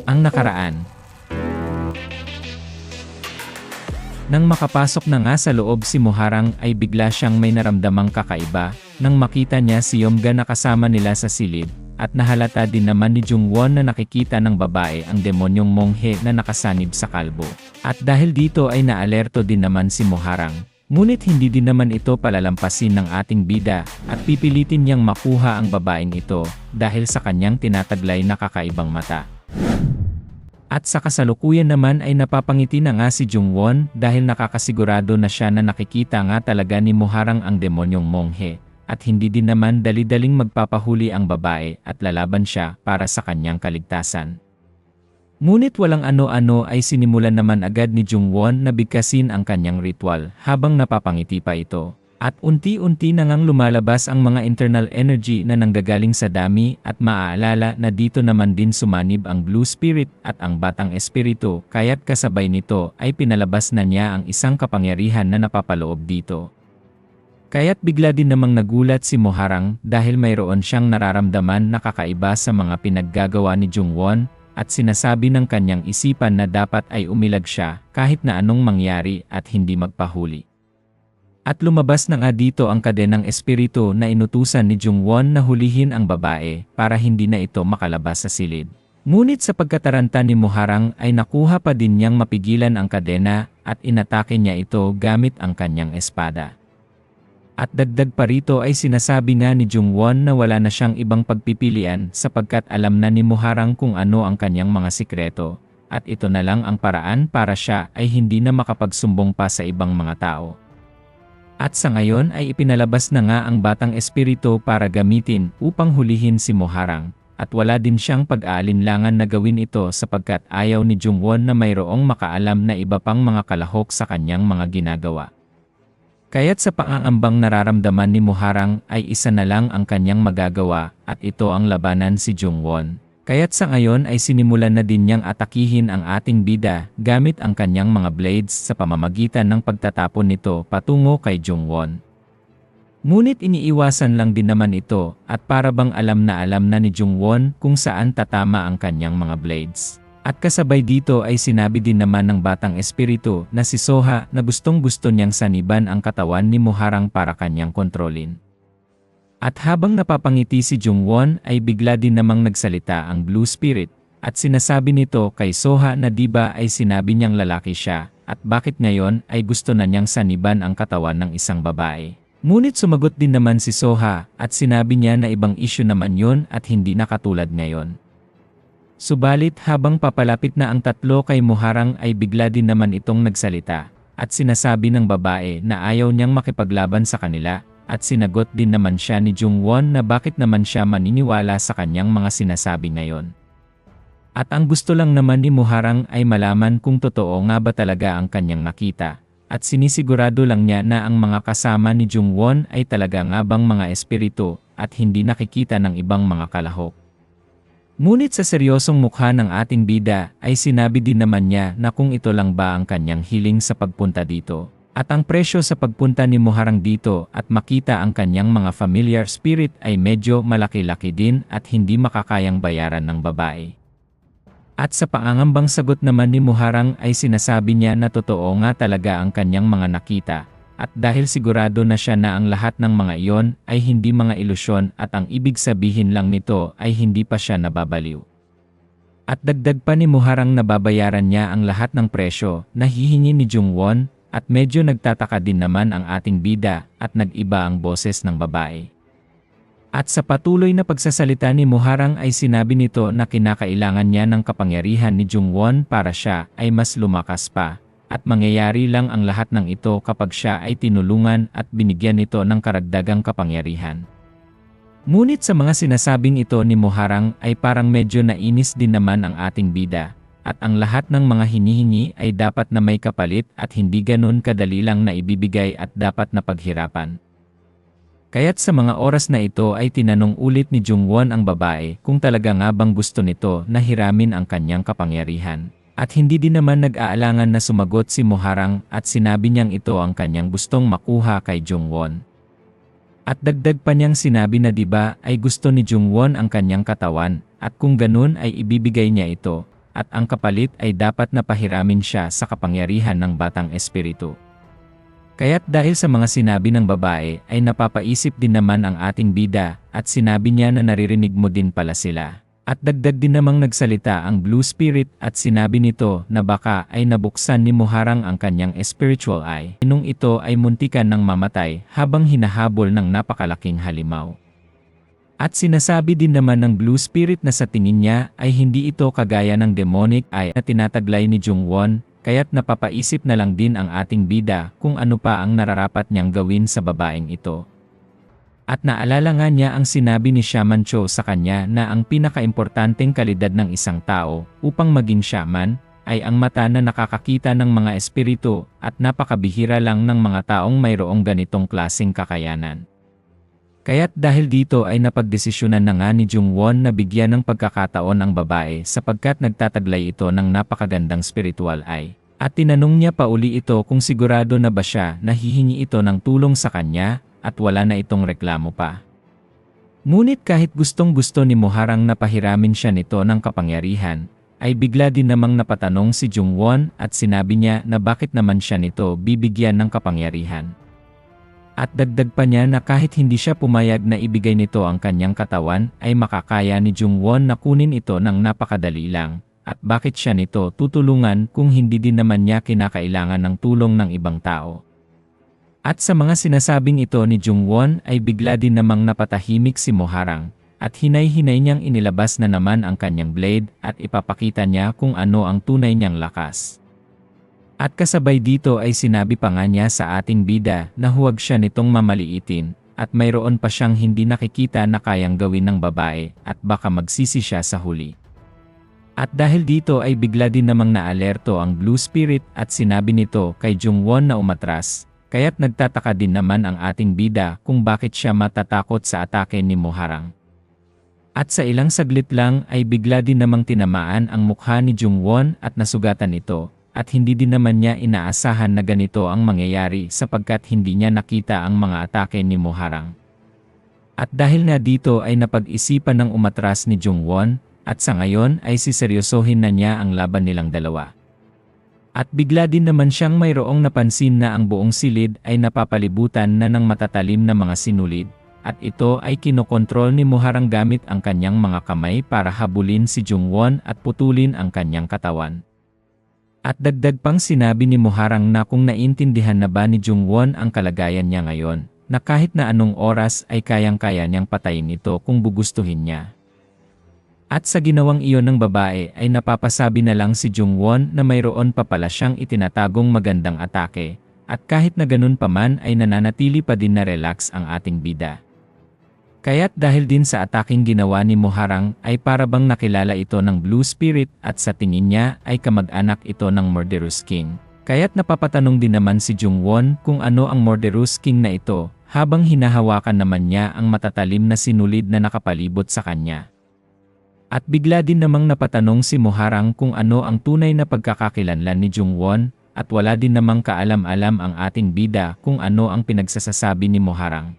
Ang nakaraan. Nang makapasok na nga sa loob si Muharang ay bigla siyang may naramdamang kakaiba, nang makita niya si Yomga na kasama nila sa silid, at nahalata din naman ni Jungwon na nakikita ng babae ang demonyong monghe na nakasanib sa kalbo. At dahil dito ay naalerto din naman si Muharang. Ngunit hindi din naman ito palalampasin ng ating bida, at pipilitin niyang makuha ang babaeng ito, dahil sa kanyang tinataglay na kakaibang mata. At sa kasalukuyan naman ay napapangiti na nga si Jungwon dahil nakakasigurado na siya na nakikita nga talaga ni Muharang ang demonyong monghe, at hindi din naman dali-daling magpapahuli ang babae at lalaban siya para sa kanyang kaligtasan. Ngunit walang ano-ano ay sinimulan naman agad ni Jungwon na bigkasin ang kanyang ritual habang napapangiti pa ito. At unti-unti na ngang lumalabas ang mga internal energy na nanggagaling sa dami at maaalala na dito naman din sumanib ang Blue Spirit at ang Batang Espiritu kaya't kasabay nito ay pinalabas na niya ang isang kapangyarihan na napapaloob dito. Kaya't bigla din namang nagulat si Muharang dahil mayroon siyang nararamdaman na kakaiba sa mga pinaggagawa ni Jungwon at sinasabi ng kanyang isipan na dapat ay umilag siya kahit na anong mangyari at hindi magpahuli. At lumabas na nga dito ang kadenang espiritu na inutusan ni Jungwon na hulihin ang babae para hindi na ito makalabas sa silid. Ngunit sa pagkataranta ni Muharang ay nakuha pa din niyang mapigilan ang kadena at inatake niya ito gamit ang kanyang espada. At dagdag pa rito ay sinasabi nga ni Jungwon na wala na siyang ibang pagpipilian sapagkat alam na ni Muharang kung ano ang kanyang mga sikreto, at ito na lang ang paraan para siya ay hindi na makapagsumbong pa sa ibang mga tao. At sa ngayon ay ipinalabas na nga ang Batang Espiritu para gamitin upang hulihin si Muharang, at wala din siyang pag-aalinlangan na gawin ito sapagkat ayaw ni Jungwon na mayroong makaalam na iba pang mga kalahok sa kanyang mga ginagawa. Kaya't sa pangangambang nararamdaman ni Muharang ay isa na lang ang kanyang magagawa at ito ang labanan si Jungwon. Kaya't sa ngayon ay sinimulan na din niyang atakihin ang ating bida gamit ang kanyang mga blades sa pamamagitan ng pagtatapon nito patungo kay Jungwon. Ngunit iniiwasan lang din naman ito at para bang alam na ni Jungwon kung saan tatama ang kanyang mga blades. At kasabay dito ay sinabi din naman ng Batang Espiritu na si Soha na gustong-gusto niyang saniban ang katawan ni Muharang para kanyang kontrolin. At habang napapangiti si Jungwon ay bigla din namang nagsalita ang Blue Spirit at sinasabi nito kay Soha na diba ay sinabi niyang lalaki siya at bakit ngayon ay gusto na niyang saniban ang katawan ng isang babae. Ngunit sumagot din naman si Soha at sinabi niya na ibang issue naman yon at hindi na katulad ngayon. Subalit habang papalapit na ang tatlo kay Muharang ay bigla din naman itong nagsalita at sinasabi ng babae na ayaw niyang makipaglaban sa kanila. At sinagot din naman siya ni Jungwon na bakit naman siya maniniwala sa kanyang mga sinasabi ngayon. At ang gusto lang naman ni Muharang ay malaman kung totoo nga ba talaga ang kanyang nakita. At sinisigurado lang niya na ang mga kasama ni Jungwon ay talaga nga bang mga espiritu at hindi nakikita ng ibang mga kalahok. Ngunit sa seryosong mukha ng ating bida ay sinabi din naman niya na kung ito lang ba ang kanyang hiling sa pagpunta dito. At ang presyo sa pagpunta ni Muharang dito at makita ang kanyang mga familiar spirit ay medyo malaki-laki din at hindi makakayang bayaran ng babae. At sa pangangambang sagot naman ni Muharang ay sinasabi niya na totoo nga talaga ang kanyang mga nakita, at dahil sigurado na siya na ang lahat ng mga iyon ay hindi mga ilusyon at ang ibig sabihin lang nito ay hindi pa siya nababaliw. At dagdag pa ni Muharang na babayaran niya ang lahat ng presyo na hihingi ni Jungwon. At medyo nagtataka din naman ang ating bida at nag-iba ang boses ng babae. At sa patuloy na pagsasalita ni Muharang ay sinabi nito na kinakailangan niya ng kapangyarihan ni Jungwon para siya ay mas lumakas pa. At mangyayari lang ang lahat ng ito kapag siya ay tinulungan at binigyan nito ng karagdagang kapangyarihan. Ngunit sa mga sinasabing ito ni Muharang ay parang medyo nainis din naman ang ating bida. At ang lahat ng mga hinihingi ay dapat na may kapalit at hindi ganun kadali lang na ibibigay at dapat na paghirapan. Kaya't sa mga oras na ito ay tinanong ulit ni Jungwon ang babae kung talaga nga bang gusto nito na hiramin ang kanyang kapangyarihan. At hindi din naman nag-aalangan na sumagot si Muharang at sinabi niyang ito ang kanyang gustong makuha kay Jungwon. At dagdag pa niyang sinabi na diba ay gusto ni Jungwon ang kanyang katawan, at kung ganun ay ibibigay niya ito, at ang kapalit ay dapat na pahiramin siya sa kapangyarihan ng batang espiritu. Kaya't dahil sa mga sinabi ng babae ay napapaisip din naman ang ating bida, at sinabi niya na naririnig mo din pala sila. At dagdag din namang nagsalita ang Blue Spirit at sinabi nito na baka ay nabuksan ni Muharang ang kanyang spiritual eye. Nung ito ay muntikan ng mamatay habang hinahabol ng napakalaking halimaw. At sinasabi din naman ng Blue Spirit na sa tingin niya ay hindi ito kagaya ng demonic eye na tinataglay ni Jungwon, kaya't napapaisip na lang din ang ating bida kung ano pa ang nararapat niyang gawin sa babaeng ito. At naalala nga niya ang sinabi ni Shaman Cho sa kanya na ang pinakaimportanteng kalidad ng isang tao upang maging shaman ay ang mata na nakakakita ng mga espiritu at napakabihira lang ng mga taong mayroong ganitong klaseng kakayanan. Kaya't dahil dito ay napagdesisyonan na nga ni Jungwon na bigyan ng pagkakataon ang babae sapagkat nagtataglay ito ng napakagandang spiritual eye. At tinanong niya pa uli ito kung sigurado na ba siya na hihingi ito ng tulong sa kanya, at wala na itong reklamo pa. Ngunit kahit gustong-gusto ni Muharang na pahiramin siya nito ng kapangyarihan, ay bigla din namang napatanong si Jungwon at sinabi niya na bakit naman siya nito bibigyan ng kapangyarihan. At dagdag pa niya na kahit hindi siya pumayag na ibigay nito ang kanyang katawan, ay makakaya ni Jungwon na kunin ito ng napakadali lang, at bakit siya nito tutulungan kung hindi din naman niya kinakailangan ng tulong ng ibang tao. At sa mga sinasabing ito ni Jungwon ay bigla din namang napatahimik si Muharang, at hinay-hinay niyang inilabas na naman ang kanyang blade at ipapakita niya kung ano ang tunay niyang lakas. At kasabay dito ay sinabi pa nga niya sa ating bida na huwag siya nitong mamaliitin, at mayroon pa siyang hindi nakikita na kayang gawin ng babae at baka magsisi siya sa huli. At dahil dito ay bigla din namang naalerto ang Blue Spirit at sinabi nito kay Jungwon na umatras. Kaya't nagtataka din naman ang ating bida kung bakit siya matatakot sa atake ni Muharang. At sa ilang saglit lang ay bigla din namang tinamaan ang mukha ni Jungwon at nasugatan ito, at hindi din naman niya inaasahan na ganito ang mangyayari sapagkat hindi niya nakita ang mga atake ni Muharang. At dahil na dito ay napag-isipan ng umatras ni Jungwon, at sa ngayon ay siseryosohin na niya ang laban nilang dalawa. At bigla din naman siyang mayroong napansin na ang buong silid ay napapalibutan na ng matatalim na mga sinulid, at ito ay kinokontrol ni Muharang gamit ang kanyang mga kamay para habulin si Jungwon at putulin ang kanyang katawan. At dagdag pang sinabi ni Muharang na kung naintindihan na ba ni Jungwon ang kalagayan niya ngayon, na kahit na anong oras ay kayang-kaya niyang patayin ito kung gugustuhin niya. At sa ginawang iyon ng babae ay napapasabi na lang si Jungwon na mayroon pa pala siyang itinatagong magandang atake, at kahit na ganun pa man ay nananatili pa din na relax ang ating bida. Kaya't dahil din sa ataking ginawa ni Muharang ay parabang nakilala ito ng Blue Spirit at sa tingin niya ay kamag-anak ito ng Murderous King. Kaya't napapatanong din naman si Jungwon kung ano ang Murderous King na ito, habang hinahawakan naman niya ang matatalim na sinulid na nakapalibot sa kanya. At bigla din namang napatanong si Muharang kung ano ang tunay na pagkakakilanlan ni Jungwon, at wala din namang kaalam-alam ang ating bida kung ano ang pinagsasasabi ni Muharang.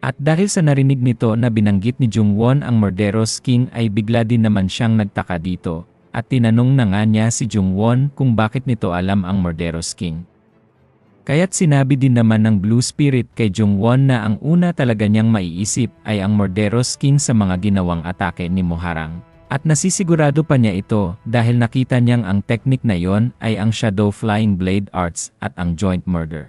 At dahil sa narinig nito na binanggit ni Jungwon ang Murderous King ay bigla din naman siyang nagtaka dito, at tinanong na nga niya si Jungwon kung bakit nito alam ang Murderous King. Kaya't sinabi din naman ng Blue Spirit kay Jungwon na ang una talaga niyang maiisip ay ang Murderous King sa mga ginawang atake ni Muharang. At nasisigurado pa niya ito dahil nakita niyang ang teknik na yon ay ang Shadow Flying Blade Arts at ang Joint Murder.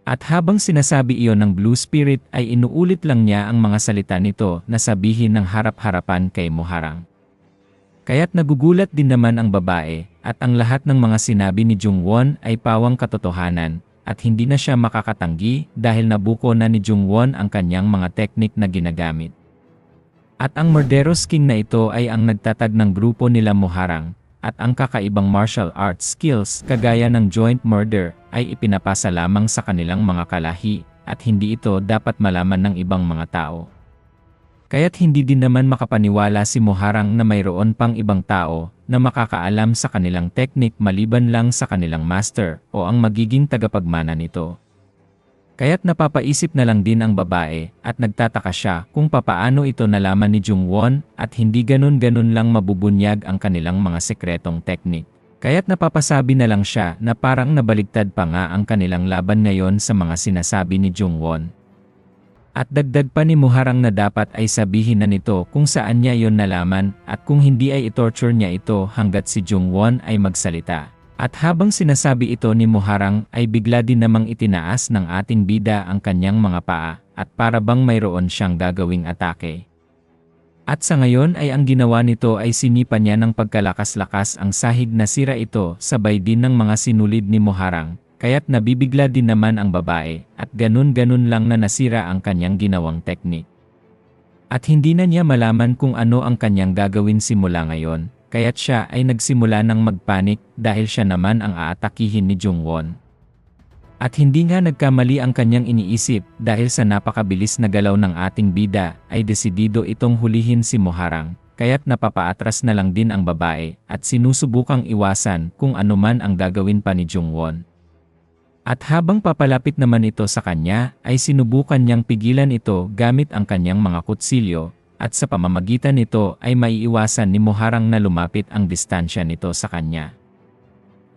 At habang sinasabi iyon ng Blue Spirit ay inuulit lang niya ang mga salita nito na sabihin ng harap-harapan kay Muharang. Kaya't nagugulat din naman ang babae, at ang lahat ng mga sinabi ni Jungwon ay pawang katotohanan, at hindi na siya makakatanggi dahil nabuko na ni Jungwon ang kanyang mga teknik na ginagamit. At ang Murderous King na ito ay ang nagtatag ng grupo nila Muharang, at ang kakaibang martial arts skills kagaya ng Joint Murder ay ipinapasa lamang sa kanilang mga kalahi, at hindi ito dapat malaman ng ibang mga tao. Kaya't hindi din naman makapaniwala si Muharang na mayroon pang ibang tao na makakaalam sa kanilang teknik maliban lang sa kanilang master o ang magiging tagapagmana nito. Kaya't napapaisip na lang din ang babae at nagtataka siya kung papaano ito nalaman ni Jungwon at hindi ganun-ganun lang mabubunyag ang kanilang mga sekretong teknik. Kaya't napapasabi na lang siya na parang nabaligtad pa nga ang kanilang laban ngayon sa mga sinasabi ni Jungwon. At dagdag pa ni Muharang na dapat ay sabihin na nito kung saan niya yon nalaman at kung hindi ay i-torture niya ito hanggat si Jungwon ay magsalita. At habang sinasabi ito ni Muharang ay bigla din namang itinaas ng ating bida ang kanyang mga paa at para bang mayroon siyang gagawing atake. At sa ngayon ay ang ginawa nito ay sinipa niya ng pagkalakas-lakas ang sahig na sira ito sabay din ng mga sinulid ni Muharang, kaya't nabibigla din naman ang babae at ganun-ganun lang na nasira ang kanyang ginawang teknik. At hindi na niya malaman kung ano ang kanyang gagawin simula ngayon. Kaya't siya ay nagsimula ng magpanik dahil siya naman ang aatakihin ni Jungwon. At hindi nga nagkamali ang kanyang iniisip dahil sa napakabilis na galaw ng ating bida ay desidido itong hulihin si Muharang, kaya't napapaatras na lang din ang babae at sinusubukang iwasan kung anuman ang gagawin pa ni Jungwon. At habang papalapit naman ito sa kanya ay sinubukan niyang pigilan ito gamit ang kanyang mga kutsilyo. At sa pamamagitan nito ay maiiwasan ni Muharang na lumapit ang distansya nito sa kanya.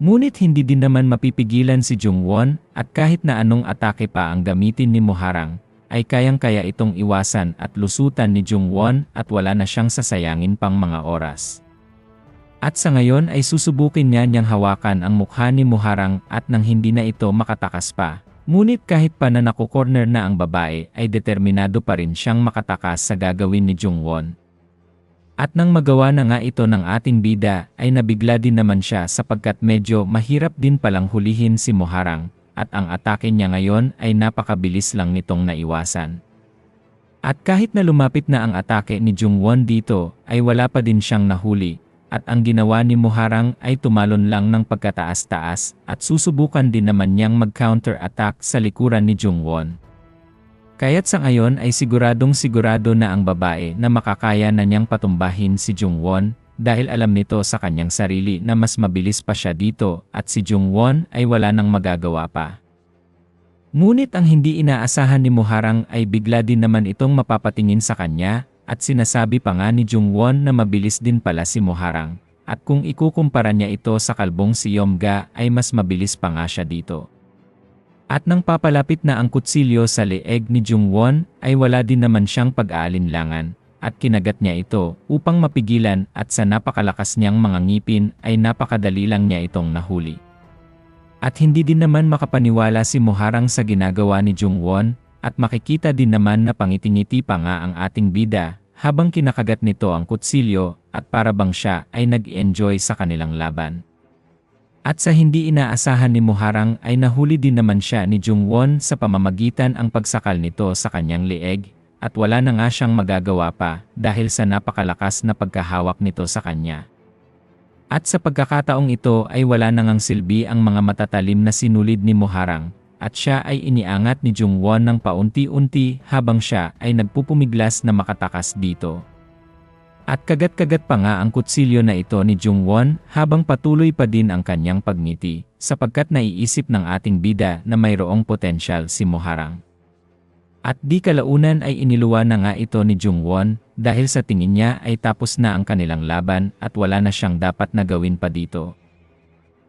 Ngunit hindi din naman mapipigilan si Jungwon at kahit na anong atake pa ang gamitin ni Muharang, ay kayang-kaya itong iwasan at lusutan ni Jungwon at wala na siyang sasayangin pang mga oras. At sa ngayon ay susubukin niya niyang hawakan ang mukha ni Muharang at nang hindi na ito makatakas pa. Ngunit kahit pa na nakukorner na ang babae ay determinado pa rin siyang makatakas sa gagawin ni Jungwon. At nang magawa na nga ito ng ating bida ay nabigla din naman siya sapagkat medyo mahirap din palang hulihin si Muharang at ang atake niya ngayon ay napakabilis lang nitong naiwasan. At kahit na lumapit na ang atake ni Jungwon dito ay wala pa din siyang nahuli. At ang ginawa ni Muharang ay tumalon lang ng pagkataas-taas at susubukan din naman niyang mag-counter-attack sa likuran ni Jungwon. Kaya't sa ngayon ay siguradong sigurado na ang babae na makakaya na niyang patumbahin si Jungwon dahil alam nito sa kanyang sarili na mas mabilis pa siya dito at si Jungwon ay wala nang magagawa pa. Ngunit ang hindi inaasahan ni Muharang ay bigla din naman itong mapapatingin sa kanya. At sinasabi pa nga ni Jungwon na mabilis din pala si Muharang, at kung ikukumpara niya ito sa kalbong si Yeomga ay mas mabilis pa nga siya dito. At nang papalapit na ang kutsilyo sa leeg ni Jungwon ay wala din naman siyang pag-aalinlangan, at kinagat niya ito upang mapigilan at sa napakalakas niyang mga ngipin ay napakadali lang niya itong nahuli. At hindi din naman makapaniwala si Muharang sa ginagawa ni Jungwon, at makikita din naman na pangitingiti pa nga ang ating bida habang kinakagat nito ang kutsilyo at para bang siya ay nag-enjoy sa kanilang laban. At sa hindi inaasahan ni Muharang ay nahuli din naman siya ni Jungwon sa pamamagitan ang pagsakal nito sa kanyang leeg at wala na nga siyang magagawa pa dahil sa napakalakas na pagkahawak nito sa kanya. At sa pagkakataong ito ay wala na ngang silbi ang mga matatalim na sinulid ni Muharang. At siya ay iniangat ni Jungwon ng paunti-unti habang siya ay nagpupumiglas na makatakas dito. At kagat-kagat pa nga ang kutsilyo na ito ni Jungwon habang patuloy pa din ang kanyang pagngiti sapagkat naiisip ng ating bida na mayroong potensyal si Muharang. At di kalaunan ay iniluwa na nga ito ni Jungwon dahil sa tingin niya ay tapos na ang kanilang laban at wala na siyang dapat na gawin pa dito.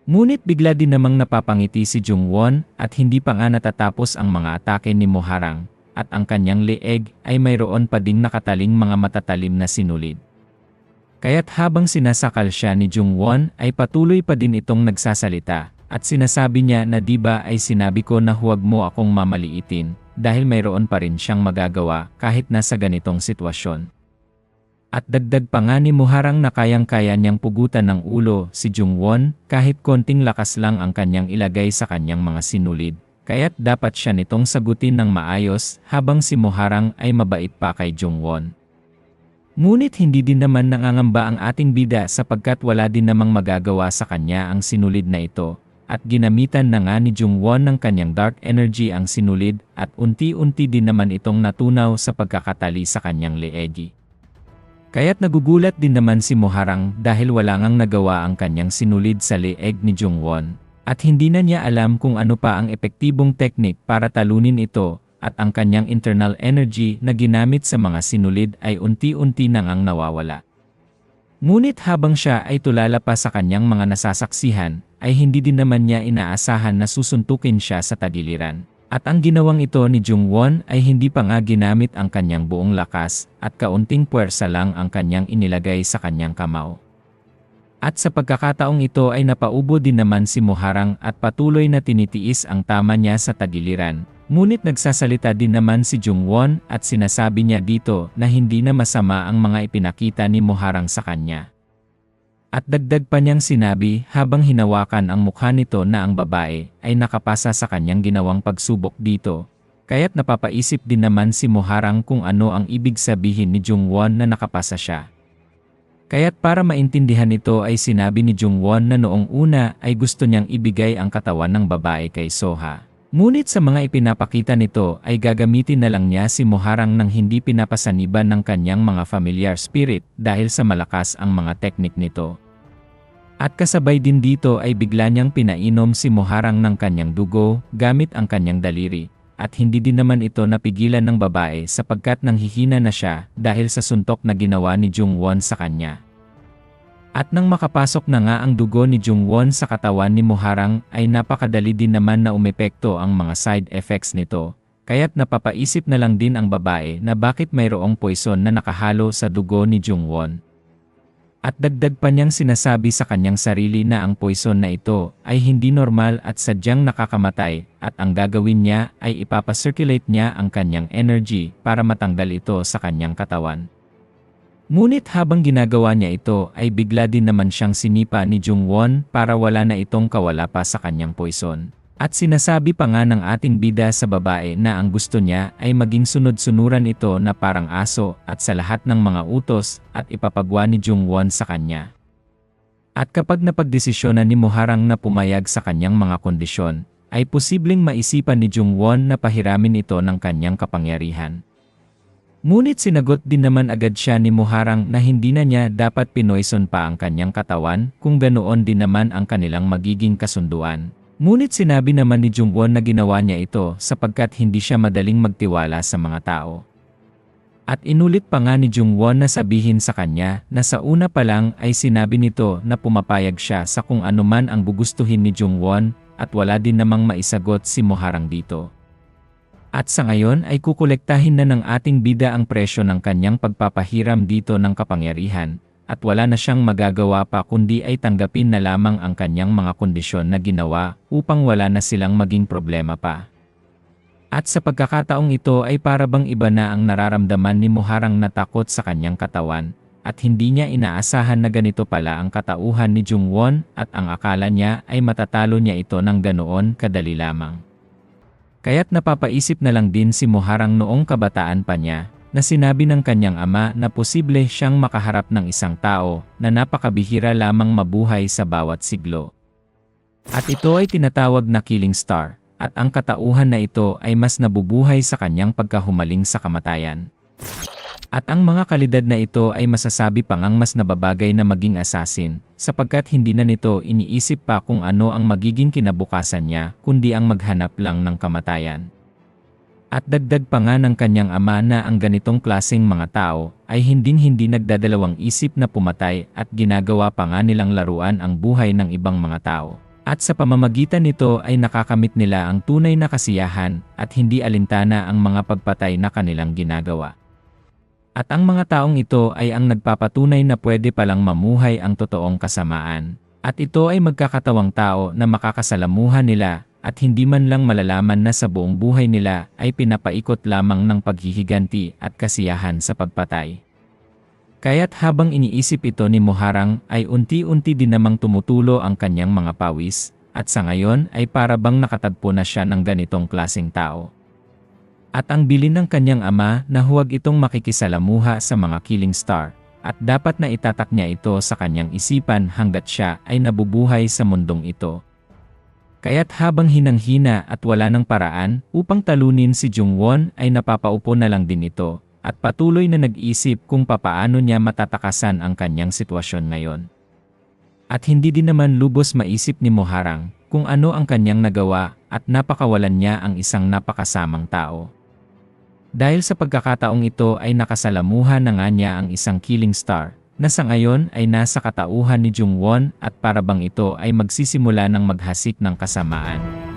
Ngunit bigla din namang napapangiti si Jungwon at hindi pa nga natatapos ang mga atake ni Muharang at ang kanyang leeg ay mayroon pa ding nakataling mga matatalim na sinulid. Kaya't habang sinasakal siya ni Jungwon ay patuloy pa din itong nagsasalita at sinasabi niya na diba ay sinabi ko na huwag mo akong mamaliitin dahil mayroon pa rin siyang magagawa kahit nasa ganitong sitwasyon. At dagdag pa nga ni Muharang na kayang-kaya niyang pugutan ng ulo si Jungwon kahit konting lakas lang ang kanyang ilagay sa kanyang mga sinulid, kaya't dapat siya nitong sagutin ng maayos habang si Muharang ay mabait pa kay Jungwon. Ngunit hindi din naman nangangamba ang ating bida sapagkat wala din namang magagawa sa kanya ang sinulid na ito, at ginamitan na nga ni Jungwon ng kanyang dark energy ang sinulid at unti-unti din naman itong natunaw sa pagkakatali sa kanyang leegi. Kaya't nagugulat din naman si Muharang dahil wala ngang nagawa ang kanyang sinulid sa leeg ni Jungwon. At hindi na niya alam kung ano pa ang epektibong teknik para talunin ito, at ang kanyang internal energy na ginamit sa mga sinulid ay unti-unti nang ang nawawala. Ngunit habang siya ay tulala pa sa kanyang mga nasasaksihan, ay hindi din naman niya inaasahan na susuntukin siya sa tagiliran. At ang ginawang ito ni Jung-won ay hindi pa nga ginamit ang kanyang buong lakas, at kaunting puwersa lang ang kanyang inilagay sa kanyang kamao. At sa pagkakataong ito ay napaubo din naman si Muharang at patuloy na tinitiis ang tama niya sa tagiliran. Ngunit nagsasalita din naman si Jung-won at sinasabi niya dito na hindi na masama ang mga ipinakita ni Muharang sa kanya. At dagdag pa niyang sinabi habang hinawakan ang mukha nito na ang babae ay nakapasa sa kanyang ginawang pagsubok dito. Kaya't napapaisip din naman si Muharang kung ano ang ibig sabihin ni Jung-won na nakapasa siya. Kaya't para maintindihan ito ay sinabi ni Jung-won na noong una ay gusto niyang ibigay ang katawan ng babae kay Soha. Ngunit sa mga ipinapakita nito ay gagamitin na lang niya si Muharang nang hindi pinapasaniban ng kanyang mga familiar spirit dahil sa malakas ang mga teknik nito. At kasabay din dito ay bigla niyang pinainom si Muharang ng kanyang dugo gamit ang kanyang daliri. At hindi din naman ito napigilan ng babae sapagkat nanghihina na siya dahil sa suntok na ginawa ni Jung-won sa kanya. At nang makapasok na nga ang dugo ni Jung-won sa katawan ni Muharang ay napakadali din naman na umepekto ang mga side effects nito. Kaya't napapaisip na lang din ang babae na bakit mayroong poison na nakahalo sa dugo ni Jung-won. At dagdag pa niyang sinasabi sa kanyang sarili na ang poison na ito ay hindi normal at sadyang nakakamatay at ang gagawin niya ay ipapacirculate niya ang kanyang energy para matanggal ito sa kanyang katawan. Ngunit habang ginagawa niya ito ay bigla din naman siyang sinipa ni Jung-won para wala na itong kawala pa sa kanyang poison. At sinasabi pa nga ng ating bida sa babae na ang gusto niya ay maging sunod-sunuran ito na parang aso at sa lahat ng mga utos at ipapagwa ni Jung-won sa kanya. At kapag napagdesisyonan ni Muharang na pumayag sa kanyang mga kondisyon, ay posibleng maisipan ni Jung-won na pahiramin ito ng kanyang kapangyarihan. Ngunit sinagot din naman agad siya ni Muharang na hindi na niya dapat pinoison pa ang kanyang katawan kung ganoon din naman ang kanilang magiging kasunduan. Ngunit sinabi naman ni Jung-won na ginawa niya ito sapagkat hindi siya madaling magtiwala sa mga tao. At inulit pa nga ni Jung-won na sabihin sa kanya na sa una pa lang ay sinabi nito na pumapayag siya sa kung anuman ang gugustuhin ni Jung-won at wala din namang maisagot si Muharang dito. At sa ngayon ay kukolektahin na ng ating bida ang presyo ng kanyang pagpapahiram dito ng kapangyarihan. At wala na siyang magagawa pa kundi ay tanggapin na lamang ang kanyang mga kondisyon na ginawa upang wala na silang maging problema pa. At sa pagkakataong ito ay para bang iba na ang nararamdaman ni Muharang na takot sa kanyang katawan at hindi niya inaasahan na ganito pala ang katauhan ni Jung-won at ang akala niya ay matatalo niya ito ng ganoon kadali lamang. Kaya't napapaisip na lang din si Muharang noong kabataan pa niya na sinabi ng kanyang ama na posible siyang makaharap ng isang tao na napakabihira lamang mabuhay sa bawat siglo. At ito ay tinatawag na killing star, at ang katauhan na ito ay mas nabubuhay sa kanyang pagkahumaling sa kamatayan. At ang mga kalidad na ito ay masasabi pang ang mas nababagay na maging assassin, sapagkat hindi na nito iniisip pa kung ano ang magiging kinabukasan niya kundi ang maghanap lang ng kamatayan. At dagdag pa nga ng kanyang ama na ang ganitong klaseng mga tao ay hindi nagdadalawang isip na pumatay at ginagawa pa nga nilang laruan ang buhay ng ibang mga tao. At sa pamamagitan nito ay nakakamit nila ang tunay na kasiyahan at hindi alintana ang mga pagpatay na kanilang ginagawa. At ang mga taong ito ay ang nagpapatunay na pwede palang mamuhay ang totoong kasamaan. At ito ay magkakatawang tao na makakasalamuhan nila at hindi man lang malalaman na sa buong buhay nila ay pinapaikot lamang ng paghihiganti at kasiyahan sa pagpatay. Kaya't habang iniisip ito ni Muharang ay unti-unti din namang tumutulo ang kanyang mga pawis, at sa ngayon ay para bang nakatagpo na siya ng ganitong klaseng tao. At ang bilin ng kanyang ama na huwag itong makikisalamuha sa mga killing star, at dapat na itatak niya ito sa kanyang isipan hanggat siya ay nabubuhay sa mundong ito. Kaya't habang hinang-hina at wala ng paraan upang talunin si Jung-won ay napapaupo na lang din ito at patuloy na nag-isip kung papaano niya matatakasan ang kanyang sitwasyon ngayon. At hindi din naman lubos maisip ni Muharang kung ano ang kanyang nagawa at napakawalan niya ang isang napakasamang tao. Dahil sa pagkakataong ito ay nakasalamuhan na nga niya ang isang killing star, na sa ngayon ay nasa katauhan ni Jung-won at parabang ito ay magsisimula ng maghasik ng kasamaan.